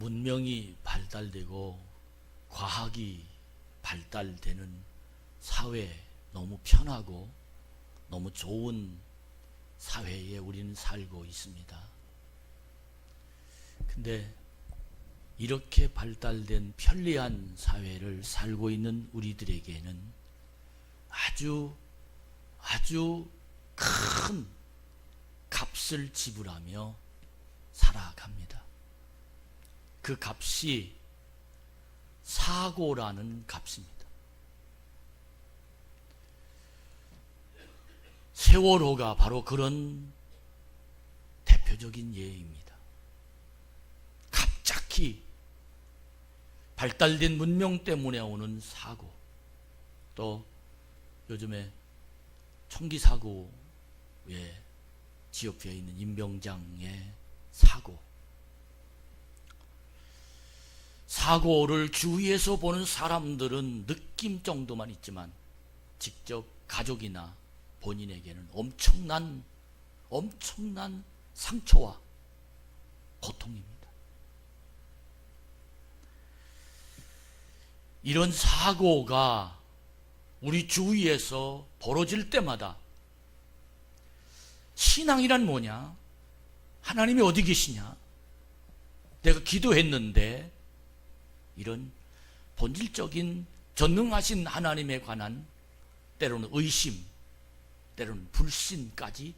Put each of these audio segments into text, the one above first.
문명이 발달되고 과학이 발달되는 사회, 너무 편하고 너무 좋은 사회에 우리는 살고 있습니다. 근데 이렇게 발달된 편리한 사회를 살고 있는 우리들에게는 아주 큰 값을 지불하며 살아갑니다. 그 값이 사고라는 값입니다. 세월호가 바로 그런 대표적인 예입니다. 갑자기 발달된 문명 때문에 오는 사고, 또 요즘에 총기 사고에 지역되어 있는 임병장의 사고를 주위에서 보는 사람들은 느낌 정도만 있지만 직접 가족이나 본인에게는 엄청난 상처와 고통입니다. 이런 사고가 우리 주위에서 벌어질 때마다 신앙이란 뭐냐? 하나님이 어디 계시냐? 내가 기도했는데, 이런 본질적인 전능하신 하나님에 관한 때로는 의심, 때로는 불신까지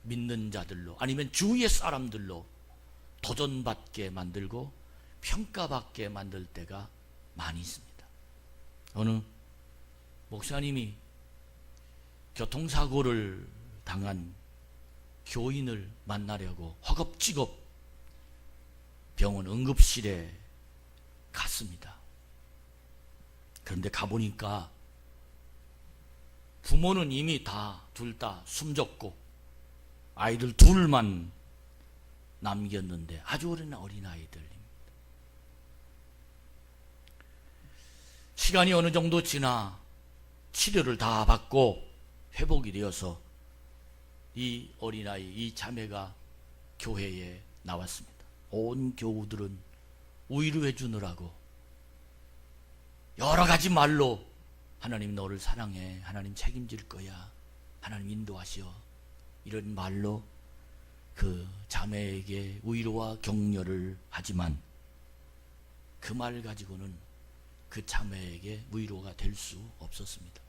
믿는 자들로, 아니면 주위의 사람들로 도전받게 만들고 평가받게 만들 때가 많이 있습니다. 어느 목사님이 교통사고를 당한 교인을 만나려고 허겁지겁 병원 응급실에 갔습니다. 그런데 가보니까 부모는 이미 둘 다 숨졌고 아이들 둘만 남겼는데 아주 어린 아이들입니다. 시간이 어느 정도 지나 치료를 다 받고 회복이 되어서 이 어린아이, 이 자매가 교회에 나왔습니다. 온 교우들은 위로해 주느라고 여러 가지 말로 하나님 너를 사랑해, 하나님 책임질 거야, 하나님 인도하시오, 이런 말로 그 자매에게 위로와 격려를 하지만 그 말 가지고는 그 자매에게 위로가 될 수 없었습니다.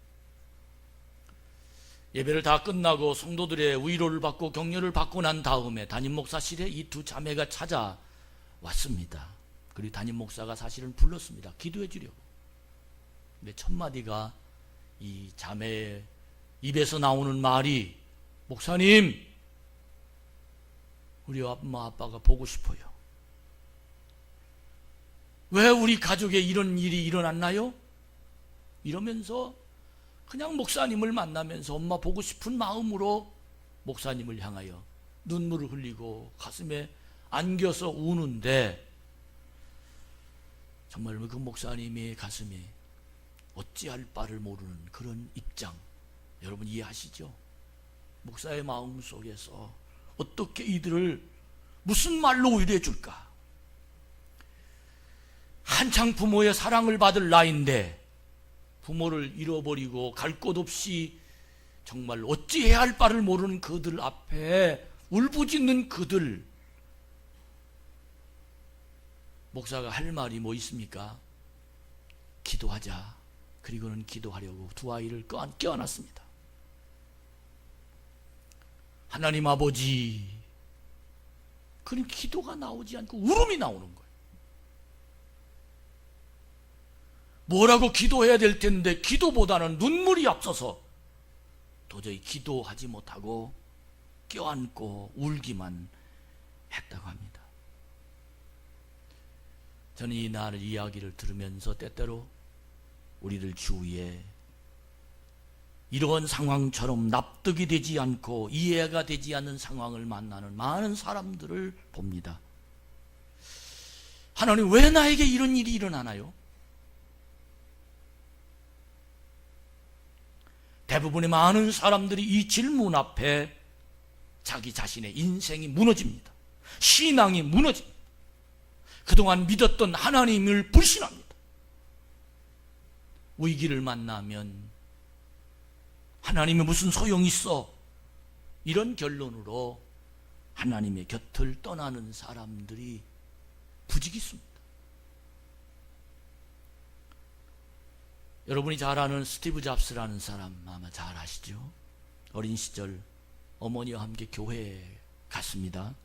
예배를 다 끝나고 성도들의 위로를 받고 격려를 받고 난 다음에 담임 목사실에 이 두 자매가 찾아왔습니다. 그리고 담임 목사가 사실은 불렀습니다. 기도해 주려고. 근데 첫 마디가 이 자매의 입에서 나오는 말이, 목사님, 우리 엄마 아빠가 보고 싶어요. 왜 우리 가족에 이런 일이 일어났나요? 이러면서 그냥 목사님을 만나면서 엄마 보고 싶은 마음으로 목사님을 향하여 눈물을 흘리고 가슴에 안겨서 우는데, 정말 그 목사님의 가슴이 어찌할 바를 모르는 그런 입장, 여러분 이해하시죠? 목사의 마음 속에서 어떻게 이들을 무슨 말로 위로해 줄까? 한창 부모의 사랑을 받을 나이인데 부모를 잃어버리고 갈 곳 없이 정말 어찌해야 할 바를 모르는 그들 앞에 울부짖는 그들, 목사가 할 말이 뭐 있습니까? 기도하자. 그리고는 기도하려고 두 아이를 껴안았습니다. 하나님 아버지, 그럼 기도가 나오지 않고 울음이 나오는 거예요. 뭐라고 기도해야 될 텐데 기도보다는 눈물이 앞서서 도저히 기도하지 못하고 껴안고 울기만 했다고 합니다. 저는 이날 이야기를 들으면서 때때로 우리들 주위에 이러한 상황처럼 납득이 되지 않고 이해가 되지 않는 상황을 만나는 많은 사람들을 봅니다. 하나님, 왜 나에게 이런 일이 일어나나요? 대부분의 많은 사람들이 이 질문 앞에 자기 자신의 인생이 무너집니다. 신앙이 무너집니다. 그동안 믿었던 하나님을 불신합니다. 위기를 만나면 하나님이 무슨 소용이 있어? 이런 결론으로 하나님의 곁을 떠나는 사람들이 부지기수입니다. 여러분이 잘 아는 스티브 잡스라는 사람 아마 잘 아시죠? 어린 시절 어머니와 함께 교회에 갔습니다.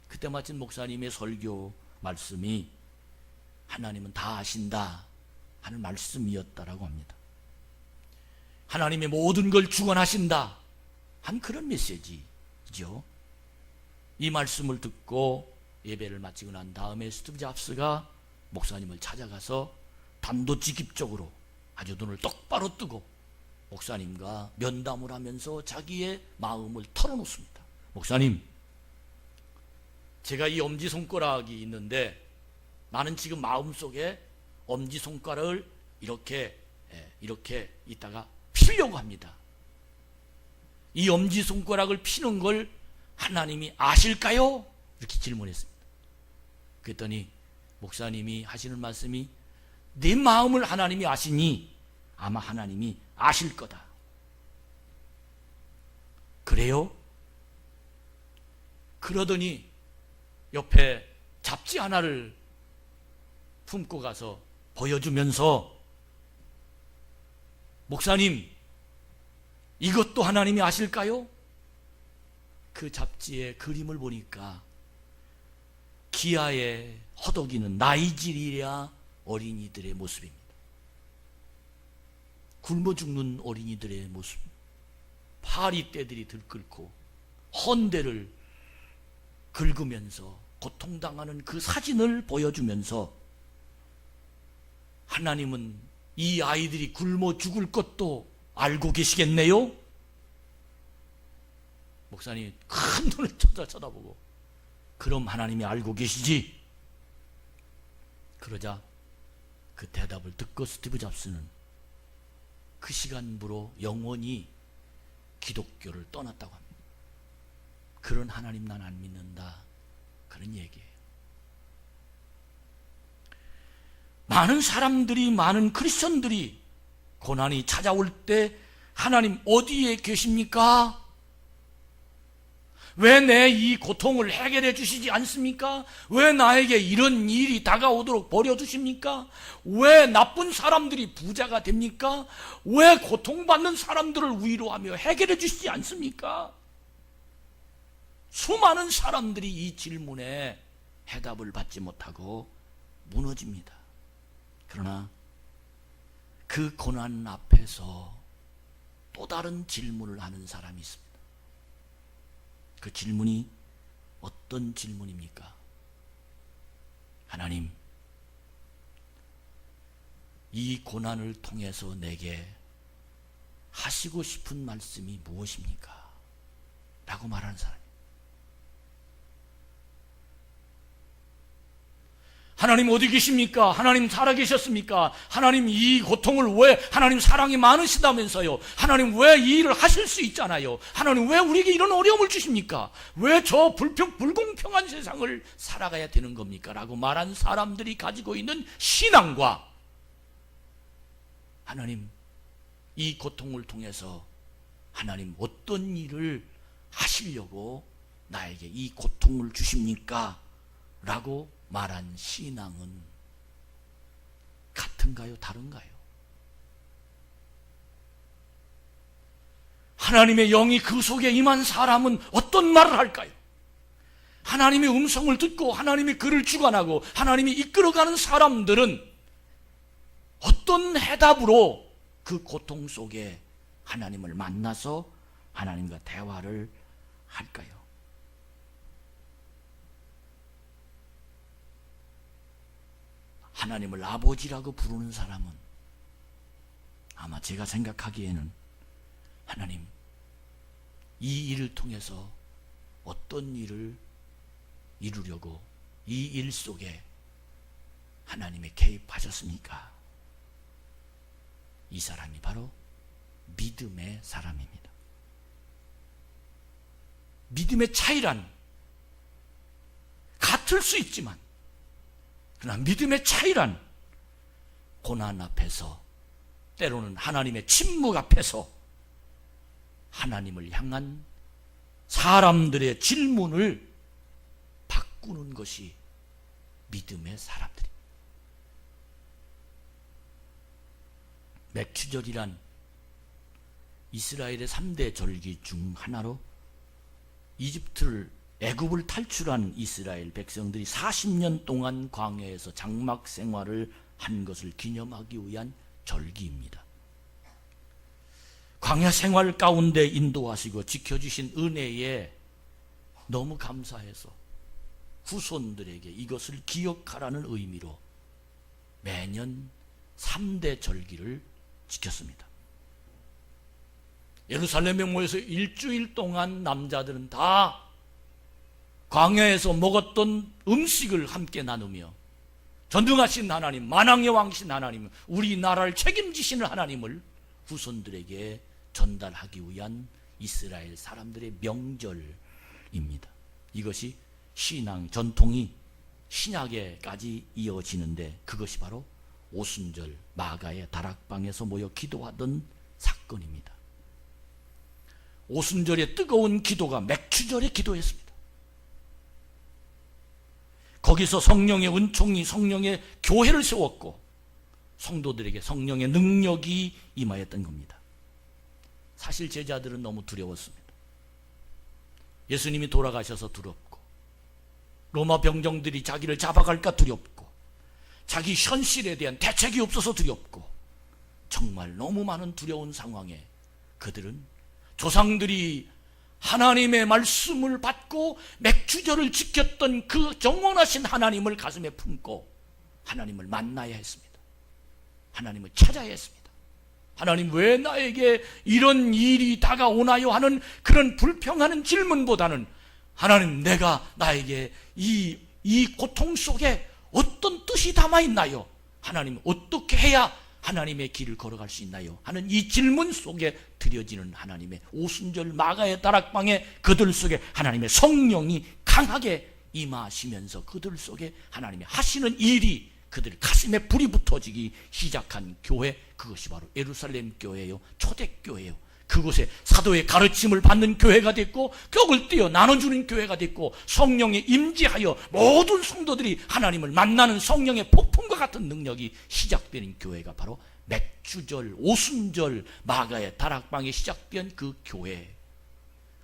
그때 마친 목사님의 설교 말씀이 하나님은 다 아신다 하는 말씀이었다라고 합니다. 하나님의 모든 걸 주관하신다 한 그런 메시지죠. 이 말씀을 듣고 예배를 마치고 난 다음에 스티브 잡스가 목사님을 찾아가서 단도직입적으로 아주 눈을 똑바로 뜨고 목사님과 면담을 하면서 자기의 마음을 털어놓습니다. 목사님, 제가 이 엄지손가락이 있는데 나는 지금 마음속에 엄지손가락을 이렇게 있다가 피려고 합니다. 이 엄지손가락을 피는 걸 하나님이 아실까요? 이렇게 질문했습니다. 그랬더니 목사님이 하시는 말씀이 네 마음을 하나님이 아시니 아마 하나님이 아실 거다. 그래요? 그러더니 옆에 잡지 하나를 품고 가서 보여주면서 목사님, 이것도 하나님이 아실까요? 그 잡지의 그림을 보니까 기아에 허덕이는 나이지리아 어린이들의 모습입니다. 굶어 죽는 어린이들의 모습, 파리떼들이 들끓고 헌대를 긁으면서 고통당하는 그 사진을 보여주면서 하나님은 이 아이들이 굶어 죽을 것도 알고 계시겠네요? 목사님이 큰 눈을 쳐다보고 그럼 하나님이 알고 계시지? 그러자 그 대답을 듣고 스티브 잡스는 그 시간부로 영원히 기독교를 떠났다고 합니다. 그런 하나님 난 안 믿는다, 그런 얘기예요. 많은 사람들이, 많은 크리스천들이 고난이 찾아올 때 하나님 어디에 계십니까? 왜 내 이 고통을 해결해 주시지 않습니까? 왜 나에게 이런 일이 다가오도록 버려두십니까? 왜 나쁜 사람들이 부자가 됩니까? 왜 고통받는 사람들을 위로하며 해결해 주시지 않습니까? 수많은 사람들이 이 질문에 해답을 받지 못하고 무너집니다. 그러나 그 고난 앞에서 또 다른 질문을 하는 사람이 있습니다. 그 질문이 어떤 질문입니까? 하나님, 이 고난을 통해서 내게 하시고 싶은 말씀이 무엇입니까? 라고 말하는 사람입니다. 하나님 어디 계십니까? 하나님 살아계셨습니까? 하나님 이 고통을 왜, 하나님 사랑이 많으시다면서요? 하나님 왜 이 일을 하실 수 있잖아요? 하나님 왜 우리에게 이런 어려움을 주십니까? 왜 저 불공평한 세상을 살아가야 되는 겁니까? 라고 말한 사람들이 가지고 있는 신앙과 하나님 이 고통을 통해서 하나님 어떤 일을 하시려고 나에게 이 고통을 주십니까? 라고 말한 신앙은 같은가요? 다른가요? 하나님의 영이 그 속에 임한 사람은 어떤 말을 할까요? 하나님의 음성을 듣고 하나님의 글을 주관하고 하나님이 이끌어가는 사람들은 어떤 해답으로 그 고통 속에 하나님을 만나서 하나님과 대화를 할까요? 하나님을 아버지라고 부르는 사람은 아마 제가 생각하기에는 하나님, 이 일을 통해서 어떤 일을 이루려고 이 일 속에 하나님의 개입하셨습니까? 이 사람이 바로 믿음의 사람입니다. 믿음의 차이란 같을 수 있지만 그러나 믿음의 차이란 고난 앞에서, 때로는 하나님의 침묵 앞에서 하나님을 향한 사람들의 질문을 바꾸는 것이 믿음의 사람들입니다. 맥추절이란 이스라엘의 3대 절기 중 하나로 애굽을 탈출한 이스라엘 백성들이 40년 동안 광야에서 장막 생활을 한 것을 기념하기 위한 절기입니다. 광야 생활 가운데 인도하시고 지켜주신 은혜에 너무 감사해서 후손들에게 이것을 기억하라는 의미로 매년 3대 절기를 지켰습니다. 예루살렘에 모여서 일주일 동안 남자들은 다 광야에서 먹었던 음식을 함께 나누며 전능하신 하나님, 만왕의 왕이신 하나님, 우리나라를 책임지시는 하나님을 후손들에게 전달하기 위한 이스라엘 사람들의 명절입니다. 이것이 신앙 전통이 신약에까지 이어지는데, 그것이 바로 오순절 마가의 다락방에서 모여 기도하던 사건입니다. 오순절의 뜨거운 기도가 맥추절의 기도였습니다. 거기서 성령의 은총이, 성령의 교회를 세웠고 성도들에게 성령의 능력이 임하였던 겁니다. 사실 제자들은 너무 두려웠습니다. 예수님이 돌아가셔서 두렵고, 로마 병정들이 자기를 잡아갈까 두렵고, 자기 현실에 대한 대책이 없어서 두렵고, 정말 너무 많은 두려운 상황에 그들은 조상들이 하나님의 말씀을 받고 맥추절을 지켰던 그 정원하신 하나님을 가슴에 품고 하나님을 만나야 했습니다. 하나님을 찾아야 했습니다. 하나님, 왜 나에게 이런 일이 다가오나요? 하는 그런 불평하는 질문보다는, 하나님, 내가 나에게 이 고통 속에 어떤 뜻이 담아있나요? 하나님, 어떻게 해야 하나님의 길을 걸어갈 수 있나요? 하는 이 질문 속에 드려지는 하나님의 오순절 마가의 다락방에 그들 속에 하나님의 성령이 강하게 임하시면서 그들 속에 하나님의 하시는 일이 그들 가슴에 불이 붙어지기 시작한 교회, 그것이 바로 예루살렘 교회요, 초대교회요. 그곳에 사도의 가르침을 받는 교회가 됐고, 격을 띄어 나눠주는 교회가 됐고, 성령에 임재하여 모든 성도들이 하나님을 만나는 성령의 폭풍과 같은 능력이 시작되는 교회가 바로 맥추절, 오순절 마가의 다락방에 시작된 그 교회.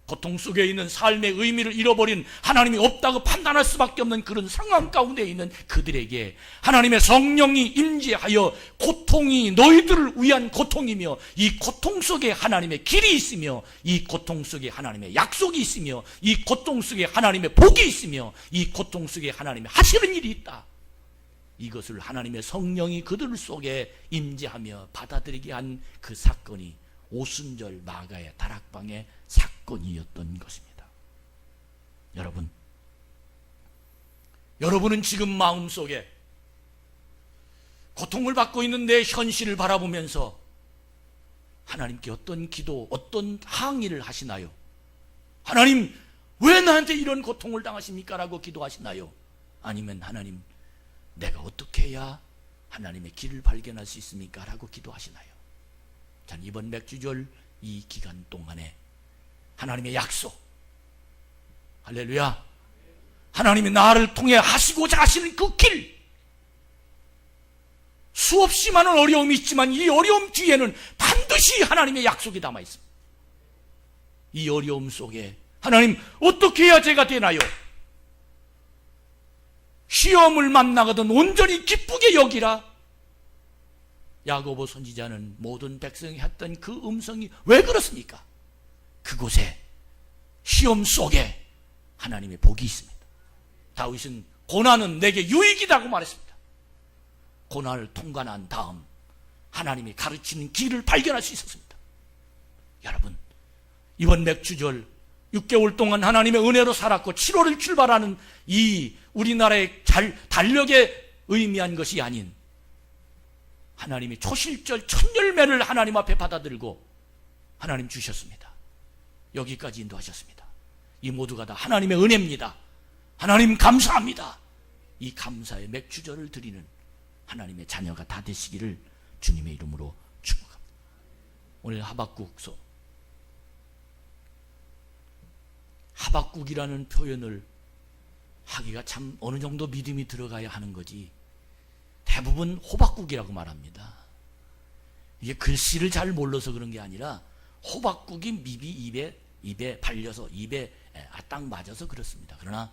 고통 속에 있는 삶의 의미를 잃어버린, 하나님이 없다고 판단할 수밖에 없는 그런 상황 가운데 있는 그들에게 하나님의 성령이 임재하여, 고통이 너희들을 위한 고통이며, 이 고통 속에 하나님의 길이 있으며, 이 고통 속에 하나님의 약속이 있으며, 이 고통 속에 하나님의 복이 있으며, 이 고통 속에 하나님의 하시는 일이 있다. 이것을 하나님의 성령이 그들 속에 임재하며 받아들이게 한 그 사건이 오순절 마가의 다락방의 사건이었던 것입니다. 여러분은 지금 마음속에 고통을 받고 있는 내 현실을 바라보면서 하나님께 어떤 기도, 어떤 항의를 하시나요? 하나님, 왜 나한테 이런 고통을 당하십니까? 라고 기도하시나요? 아니면 하나님, 내가 어떻게 해야 하나님의 길을 발견할 수 있습니까? 라고 기도하시나요? 전 이번 맥주절 이 기간 동안에 하나님의 약속, 할렐루야, 하나님이 나를 통해 하시고자 하시는 그 길, 수없이 많은 어려움이 있지만 이 어려움 뒤에는 반드시 하나님의 약속이 담아 있습니다. 이 어려움 속에 하나님, 어떻게 해야 제가 되나요? 시험을 만나거든 온전히 기쁘게 여기라. 야고보 선지자는 모든 백성이 했던 그 음성이 왜 그렇습니까? 그곳에, 시험 속에 하나님의 복이 있습니다. 다윗은 고난은 내게 유익이라고 말했습니다. 고난을 통과한 다음 하나님이 가르치는 길을 발견할 수 있었습니다. 여러분, 이번 맥주절 6개월 동안 하나님의 은혜로 살았고 7월을 출발하는 이 우리나라의 달력에 의미한 것이 아닌, 하나님이 초실절 첫 열매를 하나님 앞에 받아들고 하나님 주셨습니다. 여기까지 인도하셨습니다. 이 모두가 다 하나님의 은혜입니다. 하나님 감사합니다. 이 감사의 맥주절을 드리는 하나님의 자녀가 다 되시기를 주님의 이름으로 축복합니다. 오늘 하박국이라는 표현을 하기가 참 어느 정도 믿음이 들어가야 하는 거지, 대부분 호박국이라고 말합니다. 이게 글씨를 잘 몰라서 그런 게 아니라 호박국이 밉이 입에 발려서 입에 딱 맞아서 그렇습니다. 그러나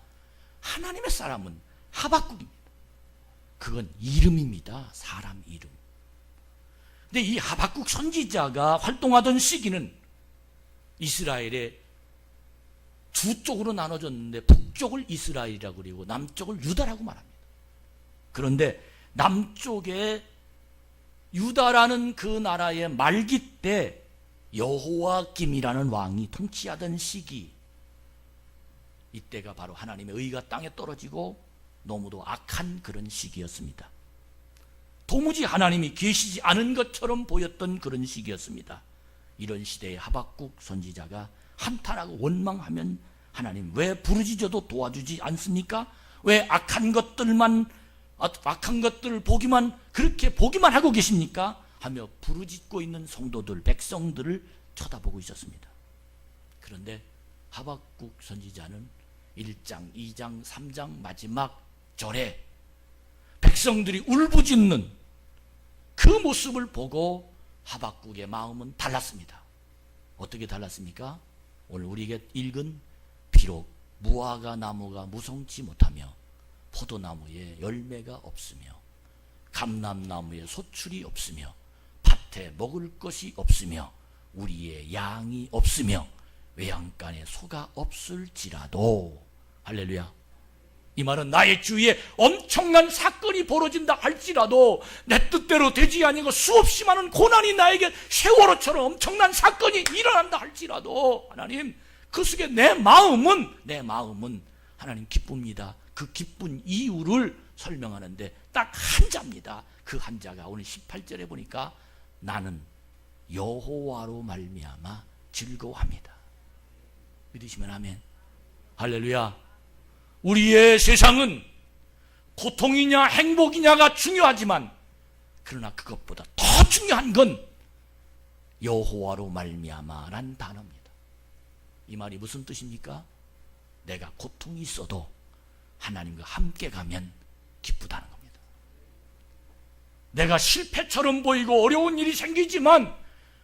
하나님의 사람은 하박국입니다. 그건 이름입니다. 사람 이름. 근데 이 하박국 선지자가 활동하던 시기는 이스라엘의 두 쪽으로 나눠졌는데, 북쪽을 이스라엘이라고 그리고 남쪽을 유다라고 말합니다. 그런데 남쪽에 유다라는 그 나라의 말기 때 여호와김이라는 왕이 통치하던 시기, 이때가 바로 하나님의 의가 땅에 떨어지고 너무도 악한 그런 시기였습니다. 도무지 하나님이 계시지 않은 것처럼 보였던 그런 시기였습니다. 이런 시대에 하박국 선지자가 한탄하고 원망하면, 하나님 왜 부르짖어도 도와주지 않습니까? 왜 악한 것들을 보기만, 그렇게 보기만 하고 계십니까? 하며 부르짖고 있는 성도들, 백성들을 쳐다보고 있었습니다. 그런데 하박국 선지자는 1장, 2장, 3장 마지막 절에 백성들이 울부짖는 그 모습을 보고 하박국의 마음은 달랐습니다. 어떻게 달랐습니까? 오늘 우리에게 읽은, 비록 무화과 나무가 무성치 못하며 포도나무에 열매가 없으며 감람나무에 소출이 없으며 밭에 먹을 것이 없으며 우리의 양이 없으며 외양간에 소가 없을지라도, 할렐루야, 이 말은 나의 주위에 엄청난 사건이 벌어진다 할지라도, 내 뜻대로 되지 아니고 수없이 많은 고난이 나에게 세월호처럼 엄청난 사건이 일어난다 할지라도, 하나님 그 속에 내 마음은 하나님 기쁩니다. 그 기쁜 이유를 설명하는데 딱 한 자입니다. 그 한 자가 오늘 18절에 보니까 나는 여호와로 말미암아 즐거워합니다. 믿으시면 아멘. 할렐루야. 우리의 세상은 고통이냐 행복이냐가 중요하지만, 그러나 그것보다 더 중요한 건 여호와로 말미암아란 단어입니다. 이 말이 무슨 뜻입니까? 내가 고통이 있어도 하나님과 함께 가면 기쁘다는 겁니다. 내가 실패처럼 보이고 어려운 일이 생기지만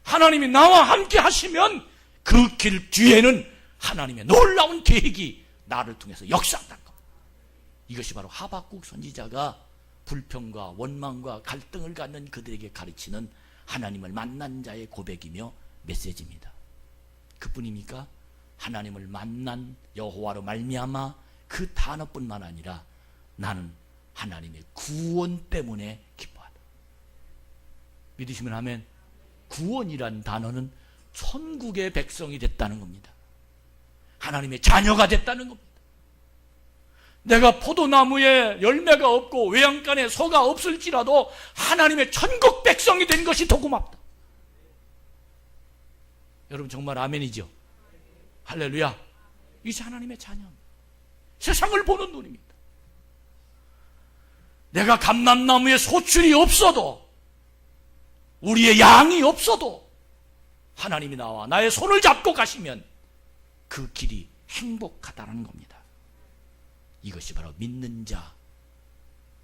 하나님이 나와 함께 하시면 그 길 뒤에는 하나님의 놀라운 계획이 나를 통해서 역사한다는 겁니다. 이것이 바로 하박국 선지자가 불평과 원망과 갈등을 갖는 그들에게 가르치는 하나님을 만난 자의 고백이며 메시지입니다. 그뿐입니까? 하나님을 만난 여호와로 말미암아 그 단어뿐만 아니라 나는 하나님의 구원 때문에 기뻐하다. 믿으시면 아멘. 구원이란 단어는 천국의 백성이 됐다는 겁니다. 하나님의 자녀가 됐다는 겁니다. 내가 포도나무에 열매가 없고 외양간에 소가 없을지라도 하나님의 천국 백성이 된 것이 더 고맙다. 여러분 정말 아멘이죠? 할렐루야. 이제 하나님의 자녀입니다. 세상을 보는 눈입니다. 내가 감람나무에 소출이 없어도, 우리의 양이 없어도 하나님이 나와 나의 손을 잡고 가시면 그 길이 행복하다는 겁니다. 이것이 바로 믿는 자,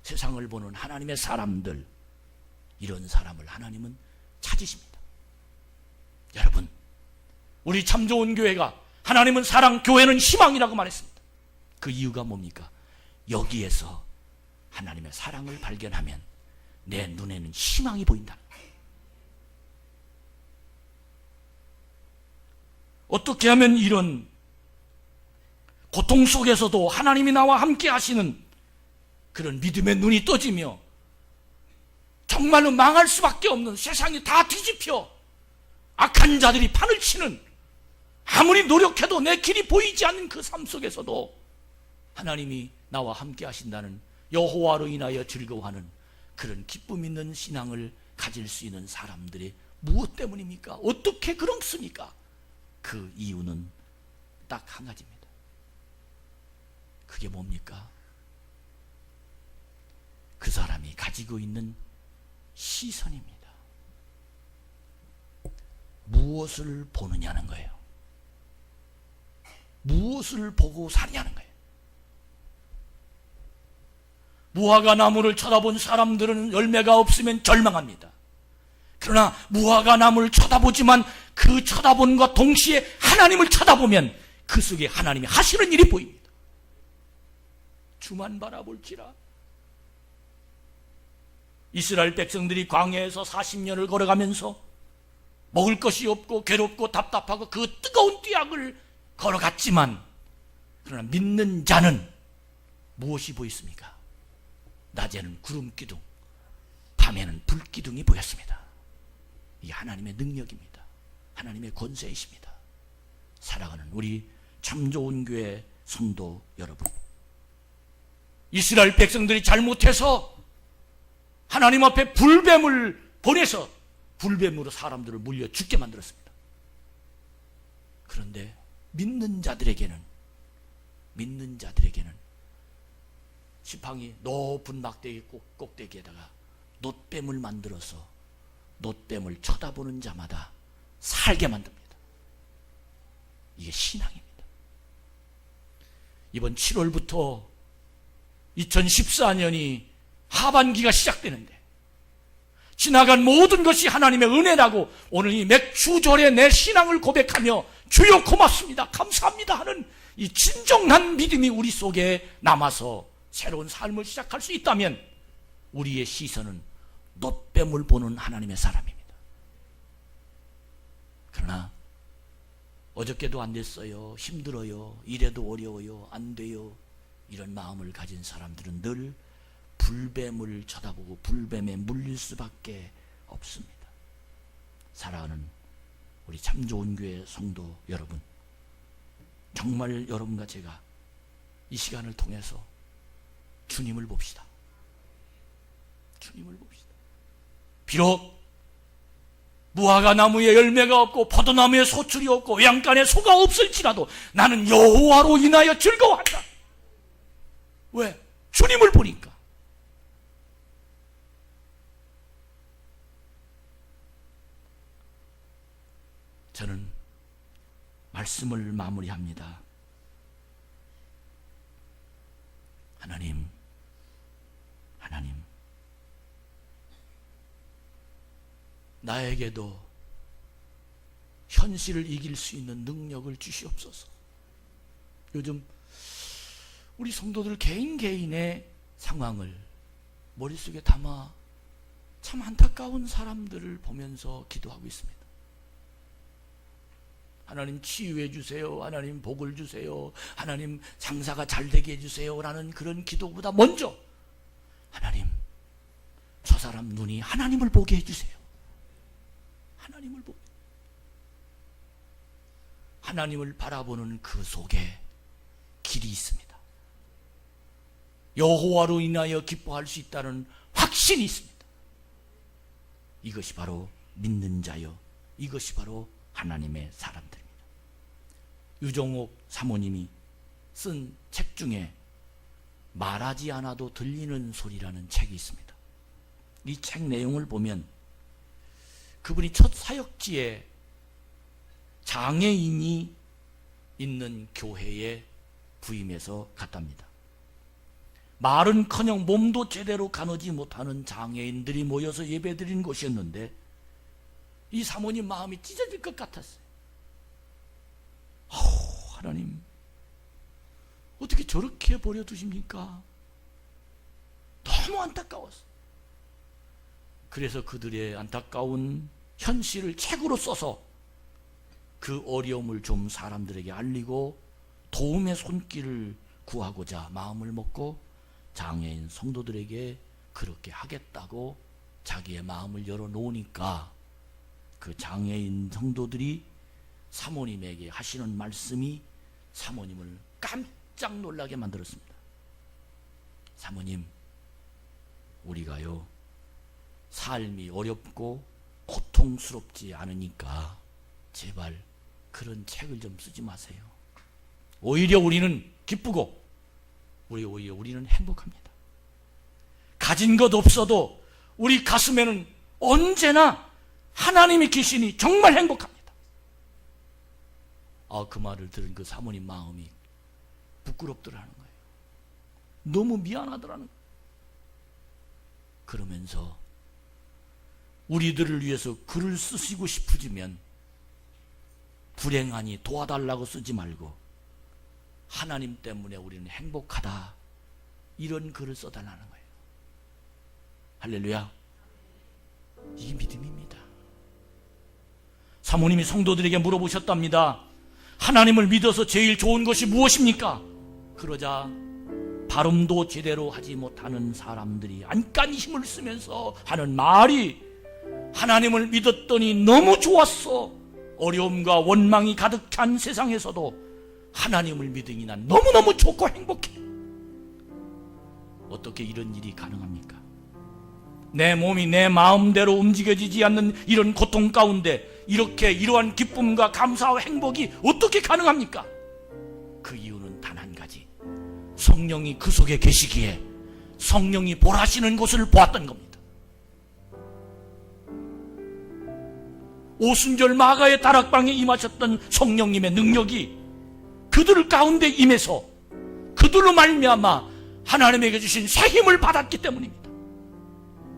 세상을 보는 하나님의 사람들, 이런 사람을 하나님은 찾으십니다. 여러분, 우리 참 좋은 교회가 하나님은 사랑, 교회는 희망이라고 말했습니다. 그 이유가 뭡니까? 여기에서 하나님의 사랑을 발견하면 내 눈에는 희망이 보인다. 어떻게 하면 이런 고통 속에서도 하나님이 나와 함께 하시는 그런 믿음의 눈이 떠지며 정말로 망할 수밖에 없는, 세상이 다 뒤집혀 악한 자들이 판을 치는, 아무리 노력해도 내 길이 보이지 않는 그 삶 속에서도 하나님이 나와 함께 하신다는, 여호와로 인하여 즐거워하는 그런 기쁨 있는 신앙을 가질 수 있는 사람들이 무엇 때문입니까? 어떻게 그렇습니까? 그 이유는 딱 한 가지입니다. 그게 뭡니까? 그 사람이 가지고 있는 시선입니다. 무엇을 보느냐는 거예요. 무엇을 보고 사느냐는 거예요. 무화과 나무를 쳐다본 사람들은 열매가 없으면 절망합니다. 그러나 무화과 나무를 쳐다보지만 그 쳐다본과 동시에 하나님을 쳐다보면 그 속에 하나님이 하시는 일이 보입니다. 주만 바라볼지라. 이스라엘 백성들이 광야에서 40년을 걸어가면서 먹을 것이 없고 괴롭고 답답하고 그 뜨거운 뙤약을 걸어갔지만, 그러나 믿는 자는 무엇이 보였습니까? 낮에는 구름 기둥, 밤에는 불 기둥이 보였습니다. 이 하나님의 능력입니다. 하나님의 권세이십니다. 살아가는 우리 참 좋은 교회 성도 여러분, 이스라엘 백성들이 잘못해서 하나님 앞에 불뱀을 보내서 불뱀으로 사람들을 물려 죽게 만들었습니다. 그런데 믿는 자들에게는 지팡이 높은 막대기 꼭대기에다가 놋뱀을 만들어서 놋뱀을 쳐다보는 자마다 살게 만듭니다. 이게 신앙입니다. 이번 7월부터 2014년이 하반기가 시작되는데 지나간 모든 것이 하나님의 은혜라고 오늘 이 맥주절에 내 신앙을 고백하며 주여 고맙습니다, 감사합니다 하는 이 진정한 믿음이 우리 속에 남아서 새로운 삶을 시작할 수 있다면 우리의 시선은 놋뱀을 보는 하나님의 사람입니다. 그러나 어저께도 안 됐어요, 힘들어요, 이래도 어려워요, 안 돼요, 이런 마음을 가진 사람들은 늘 불뱀을 쳐다보고 불뱀에 물릴 수밖에 없습니다. 사랑하는 우리 참 좋은 교회 성도 여러분, 정말 여러분과 제가 이 시간을 통해서 주님을 봅시다. 주님을 봅시다. 비록 무화과 나무에 열매가 없고 포도나무에 소출이 없고 외양간에 소가 없을지라도 나는 여호와로 인하여 즐거워한다. 왜? 주님을 보니까. 저는 말씀을 마무리합니다. 하나님, 나에게도 현실을 이길 수 있는 능력을 주시옵소서. 요즘 우리 성도들 개인의 상황을 머릿속에 담아 참 안타까운 사람들을 보면서 기도하고 있습니다. 하나님 치유해 주세요, 하나님 복을 주세요, 하나님 장사가 잘 되게 해주세요 라는 그런 기도보다 먼저 하나님, 저 사람 눈이 하나님을 보게 해주세요. 하나님을 보게. 하나님을 바라보는 그 속에 길이 있습니다. 여호와로 인하여 기뻐할 수 있다는 확신이 있습니다. 이것이 바로 믿는 자요, 이것이 바로 하나님의 사람들입니다. 유종옥 사모님이 쓴 책 중에 말하지 않아도 들리는 소리라는 책이 있습니다. 이 책 내용을 보면 그분이 첫 사역지에 장애인이 있는 교회에 부임해서 갔답니다. 말은커녕 몸도 제대로 가누지 못하는 장애인들이 모여서 예배드리는 곳이었는데 이 사모님 마음이 찢어질 것 같았어요. 하나님, 어떻게 저렇게 버려두십니까? 너무 안타까웠어요. 그래서 그들의 안타까운 현실을 책으로 써서 그 어려움을 좀 사람들에게 알리고 도움의 손길을 구하고자 마음을 먹고 장애인 성도들에게 그렇게 하겠다고 자기의 마음을 열어놓으니까 그 장애인 성도들이 사모님에게 하시는 말씀이 사모님을 깜짝 놀라게 만들었습니다. 사모님, 우리가요 삶이 어렵고 고통스럽지 않으니까 제발 그런 책을 좀 쓰지 마세요. 오히려 우리는 기쁘고 오히려 우리는 행복합니다. 가진 것 없어도 우리 가슴에는 언제나 하나님이 계시니 정말 행복합니다. 그 말을 들은 그 사모님 마음이 부끄럽더라는 거예요. 너무 미안하더라는 거예요. 그러면서 우리들을 위해서 글을 쓰시고 싶으시면 불행하니 도와달라고 쓰지 말고 하나님 때문에 우리는 행복하다, 이런 글을 써달라는 거예요. 할렐루야. 이게 믿음입니다. 사모님이 성도들에게 물어보셨답니다. 하나님을 믿어서 제일 좋은 것이 무엇입니까? 그러자 발음도 제대로 하지 못하는 사람들이 안간히 힘을 쓰면서 하는 말이, 하나님을 믿었더니 너무 좋았어. 어려움과 원망이 가득한 세상에서도 하나님을 믿으니 난 너무너무 좋고 행복해. 어떻게 이런 일이 가능합니까? 내 몸이 내 마음대로 움직여지지 않는 이런 고통 가운데 이렇게 이러한 기쁨과 감사와 행복이 어떻게 가능합니까? 그 이유는 단 한 가지, 성령이 그 속에 계시기에 성령이 보라시는 것을 보았던 겁니다. 오순절 마가의 다락방에 임하셨던 성령님의 능력이 그들 가운데 임해서 그들로 말미암아 하나님에게 주신 새 힘을 받았기 때문입니다.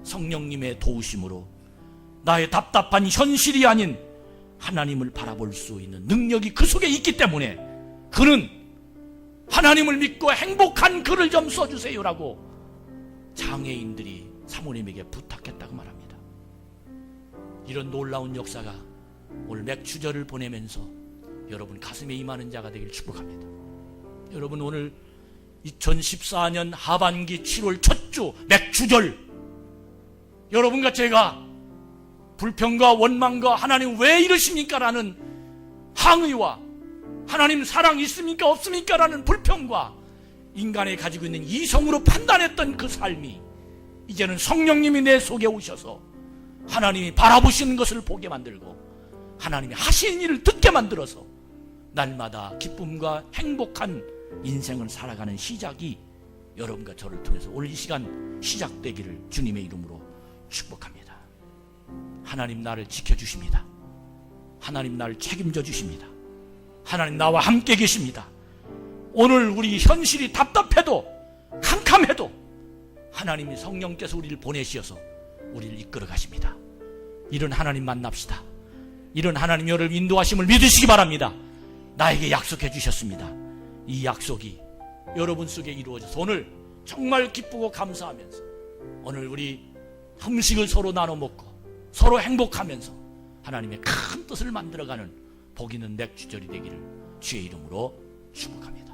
성령님의 도우심으로 나의 답답한 현실이 아닌 하나님을 바라볼 수 있는 능력이 그 속에 있기 때문에 그는 하나님을 믿고 행복한 글을 좀 써주세요라고 장애인들이 사모님에게 부탁했다고 말합니다. 이런 놀라운 역사가 오늘 맥주절을 보내면서 여러분 가슴에 임하는 자가 되길 축복합니다. 여러분, 오늘 2014년 하반기 7월 첫 주 맥주절, 여러분과 제가 불평과 원망과 하나님 왜 이러십니까? 라는 항의와 하나님 사랑 있습니까? 없습니까? 라는 불평과 인간이 가지고 있는 이성으로 판단했던 그 삶이 이제는 성령님이 내 속에 오셔서 하나님이 바라보시는 것을 보게 만들고 하나님이 하시는 일을 듣게 만들어서 날마다 기쁨과 행복한 인생을 살아가는 시작이 여러분과 저를 통해서 오늘 이 시간 시작되기를 주님의 이름으로 축복합니다. 하나님 나를 지켜주십니다. 하나님 나를 책임져 주십니다. 하나님 나와 함께 계십니다. 오늘 우리 현실이 답답해도 캄캄해도 하나님이 성령께서 우리를 보내시어서 우리를 이끌어 가십니다. 이런 하나님 만납시다. 이런 하나님 여러분 인도하심을 믿으시기 바랍니다. 나에게 약속해 주셨습니다. 이 약속이 여러분 속에 이루어져서 오늘 정말 기쁘고 감사하면서 오늘 우리 음식을 서로 나눠 먹고 서로 행복하면서 하나님의 큰 뜻을 만들어가는 복 있는 맥주절이 되기를 주의 이름으로 축복합니다.